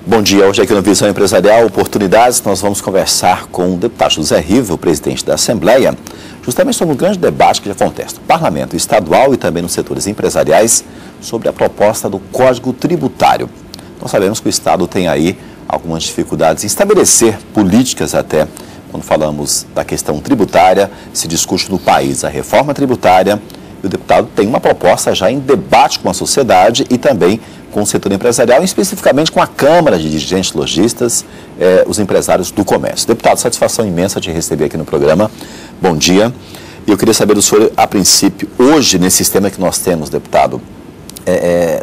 Bom dia, hoje aqui no Visão Empresarial Oportunidades nós vamos conversar com o deputado José Riva, o presidente da Assembleia, justamente sobre um grande debate que acontece no Parlamento Estadual e também nos setores empresariais sobre a proposta do Código Tributário. Nós sabemos que o Estado tem aí algumas dificuldades em estabelecer políticas até quando falamos da questão tributária, se discute no país a reforma tributária e o deputado tem uma proposta já em debate com a sociedade e também com o setor empresarial, especificamente com a Câmara de Dirigentes Lojistas, os empresários do comércio. Deputado, satisfação imensa te receber aqui no programa. Bom dia. E eu queria saber do senhor, a princípio, hoje, nesse sistema que nós temos, deputado,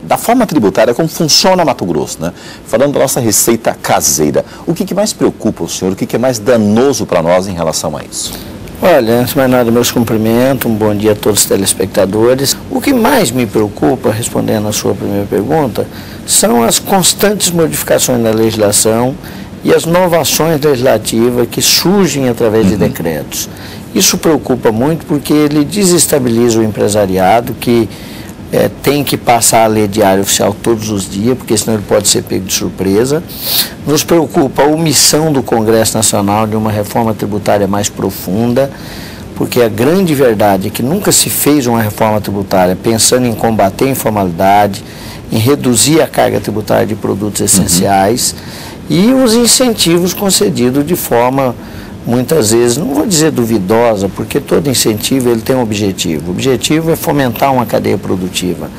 da forma tributária, como funciona Mato Grosso, né? Falando da nossa receita caseira, o que mais preocupa o senhor, o que é mais danoso para nós em relação a isso? Olha, antes de mais nada, meus cumprimentos, um bom dia a todos os telespectadores. O que mais me preocupa, respondendo a sua primeira pergunta, são as constantes modificações da legislação e as inovações legislativas que surgem através de decretos. Isso preocupa muito porque ele desestabiliza o empresariado, que tem que passar a lei diária oficial todos os dias, porque senão ele pode ser pego de surpresa. Nos preocupa a omissão do Congresso Nacional de uma reforma tributária mais profunda, porque a grande verdade é que nunca se fez uma reforma tributária pensando em combater a informalidade, em reduzir a carga tributária de produtos essenciais e os incentivos concedidos de forma, muitas vezes, não vou dizer duvidosa, porque todo incentivo ele tem um objetivo. O objetivo é fomentar uma cadeia produtiva.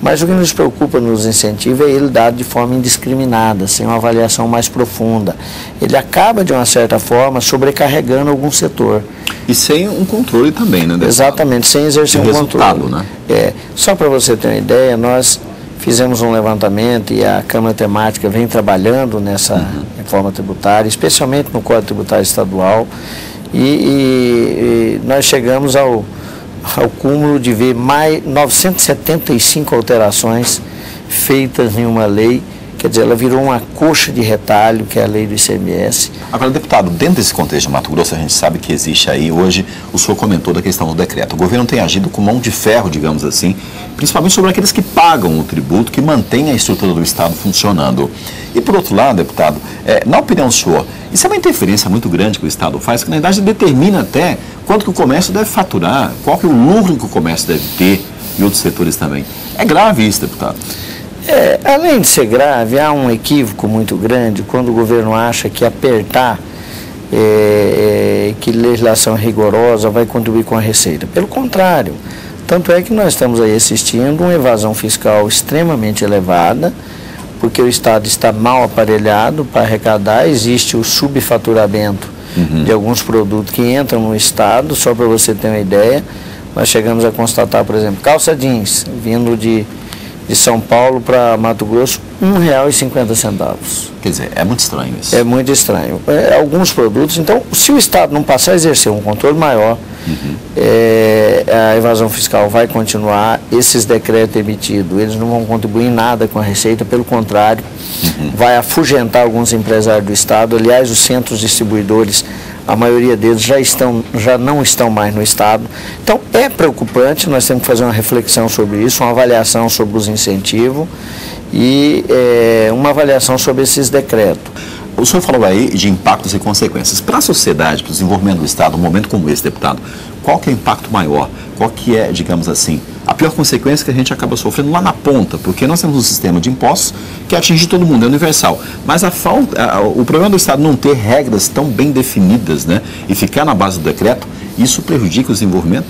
Mas o que nos preocupa nos incentivos é ele dado de forma indiscriminada, sem uma avaliação mais profunda. Ele acaba, de uma certa forma, sobrecarregando algum setor. E sem um controle também, né? Exatamente, sem exercer um controle. Né? Só para você ter uma ideia, nós fizemos um levantamento e a Câmara Temática vem trabalhando nessa reforma tributária, especialmente no Código Tributário Estadual, e nós chegamos ao cúmulo de ver mais 975 alterações feitas em uma lei. Quer dizer, ela virou uma coxa de retalho, que é a lei do ICMS. Agora, deputado, dentro desse contexto de Mato Grosso, a gente sabe que existe aí, hoje, o senhor comentou da questão do decreto. O governo tem agido com mão de ferro, digamos assim, principalmente sobre aqueles que pagam o tributo, que mantêm a estrutura do Estado funcionando. E, por outro lado, deputado, na opinião do senhor, isso é uma interferência muito grande que o Estado faz, que, na verdade, determina até quanto que o comércio deve faturar, qual que é o lucro que o comércio deve ter e outros setores também. É grave isso, deputado. Além de ser grave, há um equívoco muito grande quando o governo acha que apertar, que legislação rigorosa vai contribuir com a receita. Pelo contrário, tanto é que nós estamos aí assistindo uma evasão fiscal extremamente elevada, porque o Estado está mal aparelhado para arrecadar, existe o subfaturamento de alguns produtos que entram no Estado. Só para você ter uma ideia, nós chegamos a constatar, por exemplo, calça jeans vindo de São Paulo para Mato Grosso, R$ 1,50. Quer dizer, é muito estranho isso. É muito estranho. Alguns produtos, então, se o Estado não passar a exercer um controle maior, a evasão fiscal vai continuar, esses decretos emitidos, eles não vão contribuir em nada com a receita, pelo contrário, vai afugentar alguns empresários do Estado. Aliás, os centros distribuidores, a maioria deles já não estão mais no Estado. Então, é preocupante, nós temos que fazer uma reflexão sobre isso, uma avaliação sobre os incentivos e uma avaliação sobre esses decretos. O senhor falou aí de impactos e consequências. Para a sociedade, para o desenvolvimento do Estado, num momento como esse, deputado, qual que é o impacto maior? Qual que é, digamos assim, a pior consequência que a gente acaba sofrendo lá na ponta? Porque nós temos um sistema de impostos que atinge todo mundo, é universal. Mas o problema do Estado não ter regras tão bem definidas, né, e ficar na base do decreto, isso prejudica o desenvolvimento?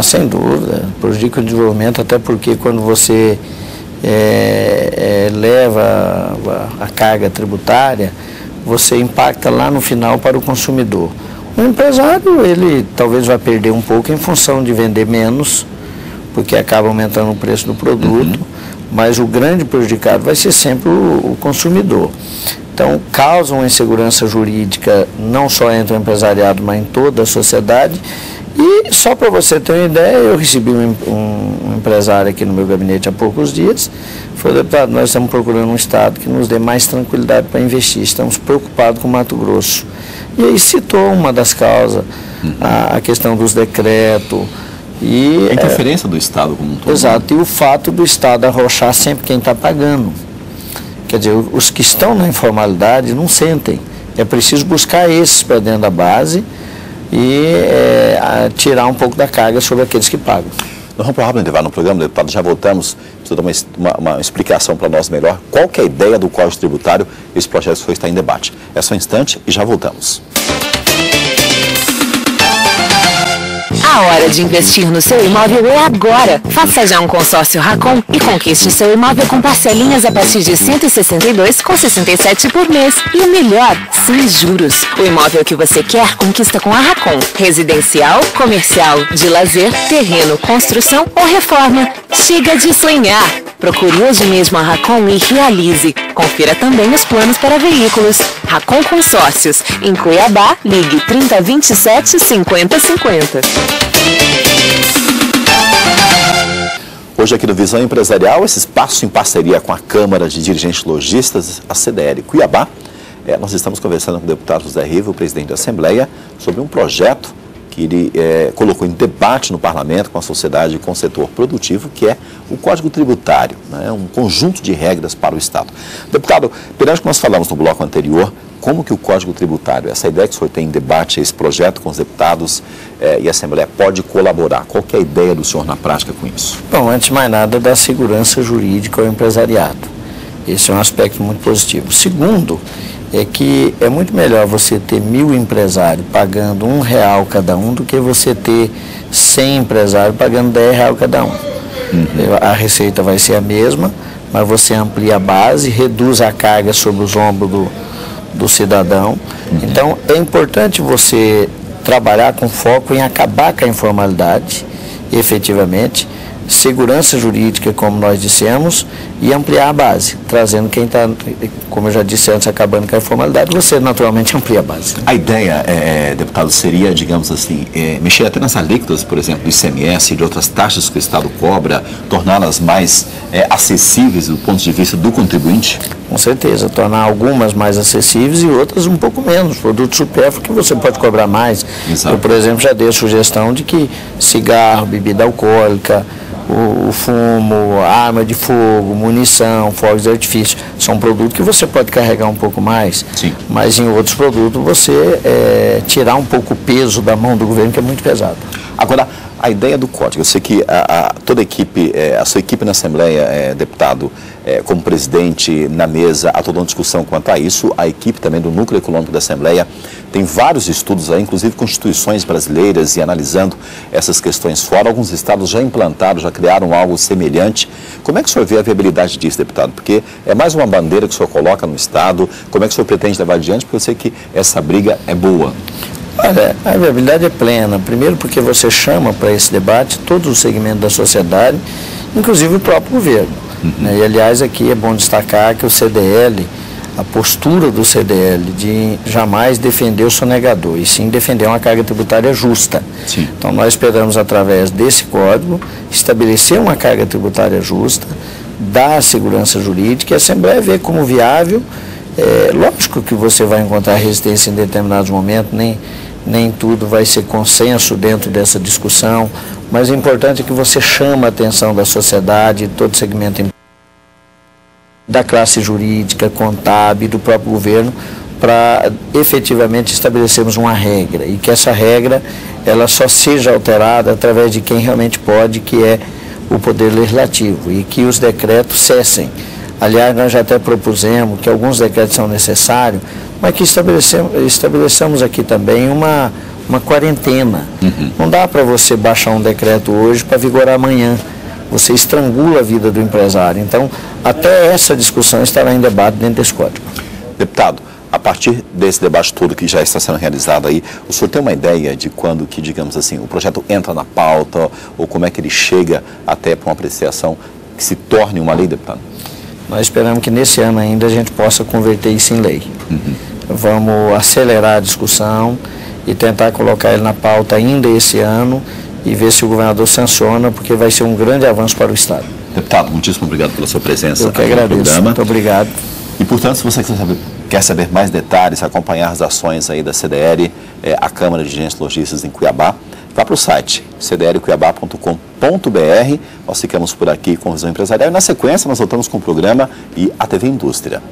Sem dúvida, prejudica o desenvolvimento, até porque quando você leva a carga tributária, você impacta lá no final para o consumidor. O empresário, ele talvez vai perder um pouco em função de vender menos, porque acaba aumentando o preço do produto, mas o grande prejudicado vai ser sempre o consumidor. Então, causa uma insegurança jurídica não só entre o empresariado, mas em toda a sociedade. E só para você ter uma ideia, eu recebi um empresário aqui no meu gabinete há poucos dias. Falei, deputado, nós estamos procurando um Estado que nos dê mais tranquilidade para investir, estamos preocupados com o Mato Grosso. E aí citou uma das causas, a questão dos decretos. E a interferência do Estado como um todo. Exato, e o fato do Estado arrochar sempre quem está pagando. Quer dizer, os que estão na informalidade não sentem. É preciso buscar esses para dentro da base e tirar um pouco da carga sobre aqueles que pagam. Nós vamos para o rápido intervalo no programa, deputado, já voltamos. Preciso dar uma explicação para nós melhor. Qual que é a ideia do Código Tributário? Esse projeto foi estar em debate. É só um instante e já voltamos. A hora de investir no seu imóvel é agora. Faça já um consórcio Racon e conquiste seu imóvel com parcelinhas a partir de R$ 162,67 por mês. E o melhor, sem juros. O imóvel que você quer, conquista com a Racon. Residencial, comercial, de lazer, terreno, construção ou reforma. Chega de sonhar. Procure hoje mesmo a Racon e realize. Confira também os planos para veículos. Racon Consórcios. Em Cuiabá, ligue 3027 5050. Hoje aqui no Visão Empresarial, esse espaço em parceria com a Câmara de Dirigentes Lojistas, a CDL Cuiabá, nós estamos conversando com o deputado José Riva, o presidente da Assembleia, sobre um projeto que ele colocou em debate no Parlamento com a sociedade e com o setor produtivo, que é o Código Tributário, né? Um conjunto de regras para o Estado. Deputado, perante que nós falamos no bloco anterior, como que o Código Tributário, essa ideia que o senhor tem em debate, esse projeto com os deputados e a Assembleia pode colaborar? Qual que é a ideia do senhor na prática com isso? Bom, antes de mais nada, da segurança jurídica ao empresariado. Esse é um aspecto muito positivo. Segundo, é que é muito melhor você ter 1.000 empresários pagando R$1 cada um do que você ter 100 empresários pagando R$10 cada um. A receita vai ser a mesma, mas você amplia a base, reduz a carga sobre os ombros do cidadão. Então, é importante você trabalhar com foco em acabar com a informalidade, efetivamente, segurança jurídica, como nós dissemos, e ampliar a base, trazendo quem está, como eu já disse antes, acabando com a informalidade, você naturalmente amplia a base. A ideia, deputado, seria, digamos assim, mexer até nas alíquotas, por exemplo, do ICMS e de outras taxas que o Estado cobra, torná-las mais acessíveis do ponto de vista do contribuinte? Com certeza, tornar algumas mais acessíveis e outras um pouco menos, produtos supérfluos que você pode cobrar mais. Exato. Eu, por exemplo, já dei a sugestão de que cigarro, bebida alcoólica, o fumo, arma de fogo, munição, fogos de artifício, são produtos que você pode carregar um pouco mais. Sim. Mas em outros produtos você tirar um pouco o peso da mão do governo, que é muito pesado. Agora, a ideia do código, eu sei que toda a equipe, a sua equipe na Assembleia, deputado, como presidente na mesa, há toda uma discussão quanto a isso. A equipe também do Núcleo Econômico da Assembleia tem vários estudos aí, inclusive constituições brasileiras, e analisando essas questões fora. Alguns estados já implantaram, já criaram algo semelhante. Como é que o senhor vê a viabilidade disso, deputado? Porque é mais uma bandeira que o senhor coloca no estado. Como é que o senhor pretende levar adiante? Porque eu sei que essa briga é boa. Olha, a viabilidade é plena. Primeiro porque você chama para esse debate todos os segmentos da sociedade, inclusive o próprio governo. E, aliás, aqui é bom destacar que o CDL, a postura do CDL de jamais defender o sonegador, e sim defender uma carga tributária justa. Sim. Então, nós esperamos, através desse código, estabelecer uma carga tributária justa, dar segurança jurídica, e a Assembleia vê como viável. Lógico que você vai encontrar resistência em determinados momentos, nem tudo vai ser consenso dentro dessa discussão, mas o importante é que você chama a atenção da sociedade, de todo segmento da classe jurídica, contábil, do próprio governo, para efetivamente estabelecermos uma regra, e que essa regra ela só seja alterada através de quem realmente pode, que é o Poder Legislativo, e que os decretos cessem. Aliás, nós já até propusemos que alguns decretos são necessários, mas que estabeleçamos aqui também uma quarentena. Não dá para você baixar um decreto hoje para vigorar amanhã. Você estrangula a vida do empresário. Então, até essa discussão estará em debate dentro desse código. Deputado, a partir desse debate todo que já está sendo realizado aí, o senhor tem uma ideia de quando que, digamos assim, o projeto entra na pauta, ou como é que ele chega até para uma apreciação que se torne uma lei, deputado? Nós esperamos que nesse ano ainda a gente possa converter isso em lei. Vamos acelerar a discussão e tentar colocar ele na pauta ainda esse ano e ver se o governador sanciona, porque vai ser um grande avanço para o Estado. Deputado, muitíssimo obrigado pela sua presença. Eu que agradeço. No programa. Muito obrigado. E, portanto, se você quer saber mais detalhes, acompanhar as ações aí da CDL, a Câmara de Dirigentes Lojistas em Cuiabá, vá para o site cdlcuiabá.com.br. Nós ficamos por aqui com Visão Empresarial e na sequência nós voltamos com o programa e a TV Indústria.